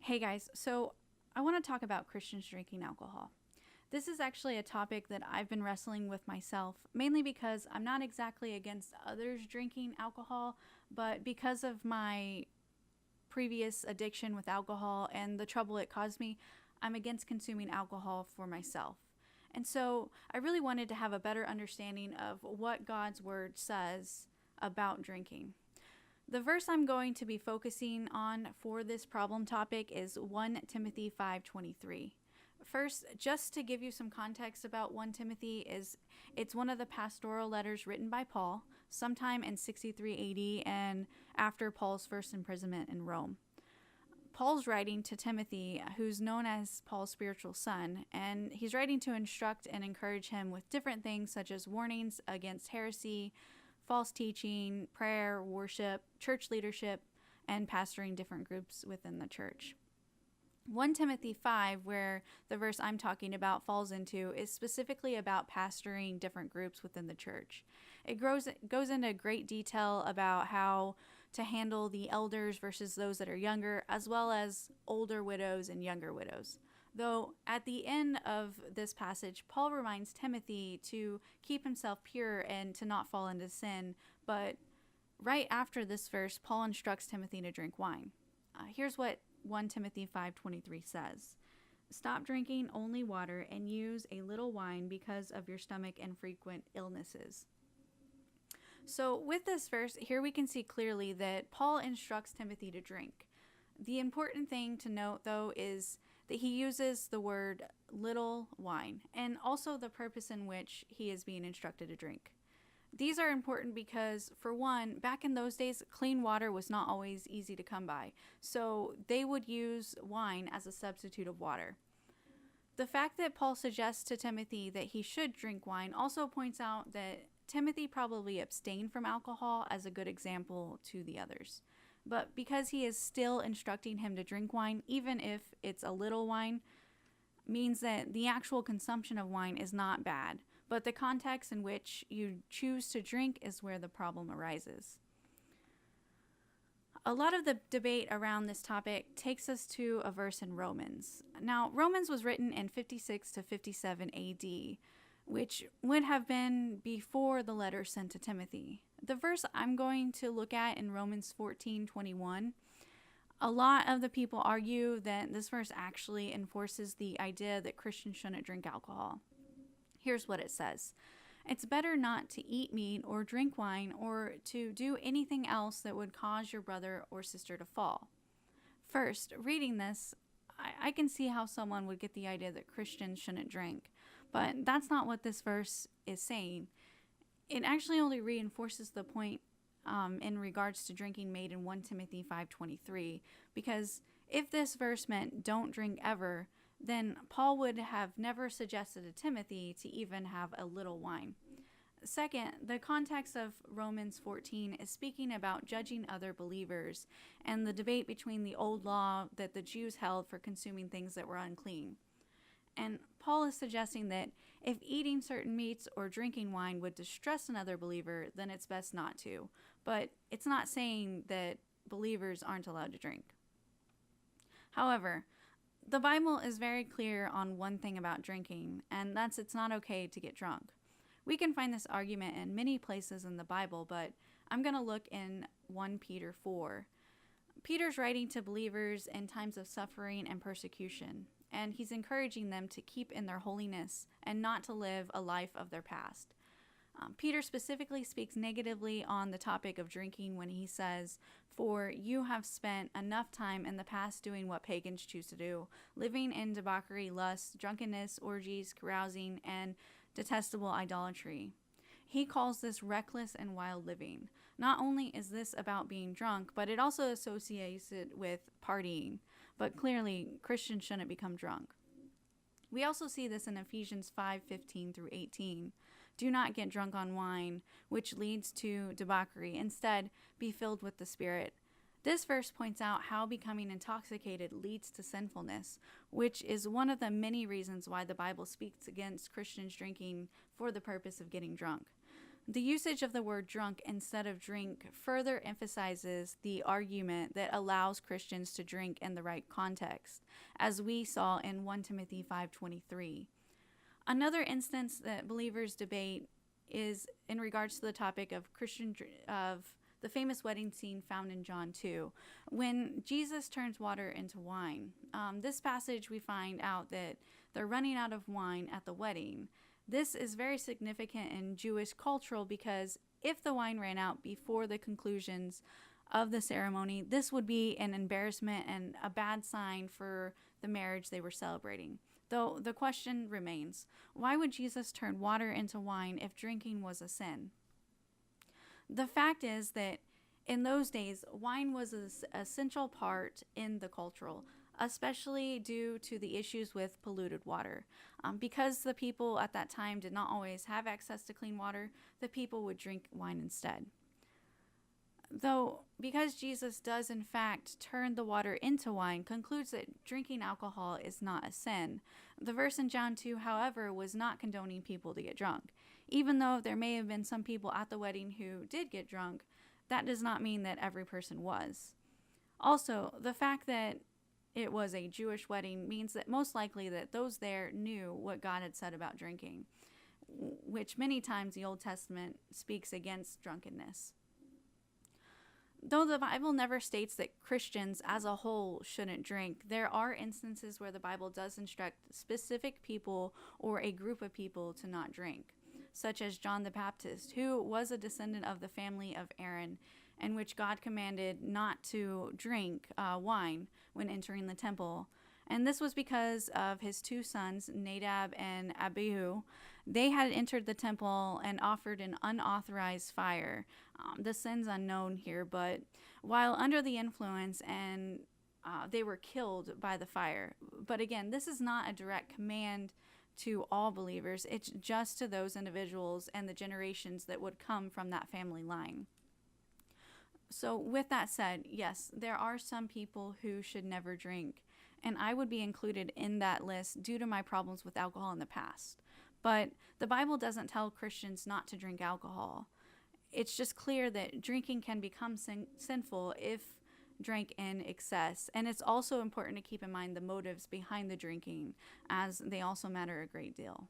Hey guys, so I want to talk about Christians drinking alcohol. This is actually a topic that I've been wrestling with myself, mainly because I'm not exactly against others drinking alcohol, but because of my previous addiction with alcohol and the trouble it caused me, I'm against consuming alcohol for myself. And so I really wanted to have a better understanding of what God's word says about drinking. The verse I'm going to be focusing on for this problem topic is 1 Timothy 5:23. First, just to give you some context about 1 Timothy is it's one of the pastoral letters written by Paul sometime in 63 AD and after Paul's first imprisonment in Rome. Paul's writing to Timothy, who's known as Paul's spiritual son, and he's writing to instruct and encourage him with different things such as warnings against heresy, false teaching, prayer, worship, church leadership, and pastoring different groups within the church. 1 Timothy 5, where the verse I'm talking about falls into, is specifically about pastoring different groups within the church. It goes into great detail about how to handle the elders versus those that are younger, as well as older widows and younger widows. Though at the end of this passage, Paul reminds Timothy to keep himself pure and to not fall into sin. But right after this verse, Paul instructs Timothy to drink wine. Here's what 1 Timothy 5:23 says. Stop drinking only water and use a little wine because of your stomach and frequent illnesses. So with this verse, here we can see clearly that Paul instructs Timothy to drink. The important thing to note, though, is that he uses the word little wine and also the purpose in which he is being instructed to drink. These are important because, for one, back in those days, clean water was not always easy to come by, so they would use wine as a substitute of water. The fact that Paul suggests to Timothy that he should drink wine also points out that Timothy probably abstained from alcohol as a good example to the others. But because he is still instructing him to drink wine, even if it's a little wine, means that the actual consumption of wine is not bad, but the context in which you choose to drink is where the problem arises. A lot of the debate around this topic takes us to a verse in Romans. Now, Romans was written in 56 to 57 AD, which would have been before the letter sent to Timothy. The verse I'm going to look at in Romans 14:21, a lot of the people argue that this verse actually enforces the idea that Christians shouldn't drink alcohol. Here's what it says. It's better not to eat meat or drink wine or to do anything else that would cause your brother or sister to fall. First, reading this, I can see how someone would get the idea that Christians shouldn't drink, but that's not what this verse is saying. It actually only reinforces the point in regards to drinking made in 1 Timothy 5:23, because if this verse meant don't drink ever, then Paul would have never suggested to Timothy to even have a little wine. Second, the context of Romans 14 is speaking about judging other believers and the debate between the old law that the Jews held for consuming things that were unclean. And Paul is suggesting that if eating certain meats or drinking wine would distress another believer, then it's best not to. But it's not saying that believers aren't allowed to drink. However, the Bible is very clear on one thing about drinking, and that's it's not okay to get drunk. We can find this argument in many places in the Bible, but I'm going to look in 1 Peter 4. Peter's writing to believers in times of suffering and persecution, and he's encouraging them to keep in their holiness and not to live a life of their past. Peter specifically speaks negatively on the topic of drinking when he says, "For you have spent enough time in the past doing what pagans choose to do, living in debauchery, lust, drunkenness, orgies, carousing, and detestable idolatry." He calls this reckless and wild living. Not only is this about being drunk, but it also associates it with partying. But clearly, Christians shouldn't become drunk. We also see this in Ephesians 5:15 through 18. Do not get drunk on wine, which leads to debauchery. Instead, be filled with the Spirit. This verse points out how becoming intoxicated leads to sinfulness, which is one of the many reasons why the Bible speaks against Christians drinking for the purpose of getting drunk. The usage of the word drunk instead of drink further emphasizes the argument that allows Christians to drink in the right context, as we saw in 1 Timothy 5:23. Another instance that believers debate is in regards to the topic of the famous wedding scene found in John 2, when Jesus turns water into wine. This passage we find out that they're running out of wine at the wedding. This is very significant in Jewish culture because if the wine ran out before the conclusions of the ceremony, this would be an embarrassment and a bad sign for the marriage they were celebrating. Though the question remains, why would Jesus turn water into wine if drinking was a sin? The fact is that in those days, wine was an essential part in the cultural, especially due to the issues with polluted water. Because the people at that time did not always have access to clean water, the people would drink wine instead. Though, because Jesus does in fact turn the water into wine, concludes that drinking alcohol is not a sin. The verse in John 2, however, was not condoning people to get drunk. Even though there may have been some people at the wedding who did get drunk, that does not mean that every person was. Also, the fact that it was a Jewish wedding means that most likely that those there knew what God had said about drinking, which many times the Old Testament speaks against drunkenness. Though the Bible never states that Christians as a whole shouldn't drink, there are instances where the Bible does instruct specific people or a group of people to not drink, such as John the Baptist, who was a descendant of the family of Aaron, in which God commanded not to drink wine when entering the temple. And this was because of his two sons, Nadab and Abihu. They had entered the temple and offered an unauthorized fire. The sin's unknown here, but while under the influence, and they were killed by the fire. But again, this is not a direct command to all believers. It's just to those individuals and the generations that would come from that family line. So with that said, yes, there are some people who should never drink, and I would be included in that list due to my problems with alcohol in the past. But the Bible doesn't tell Christians not to drink alcohol. It's just clear that drinking can become sinful if drank in excess. And it's also important to keep in mind the motives behind the drinking, as they also matter a great deal.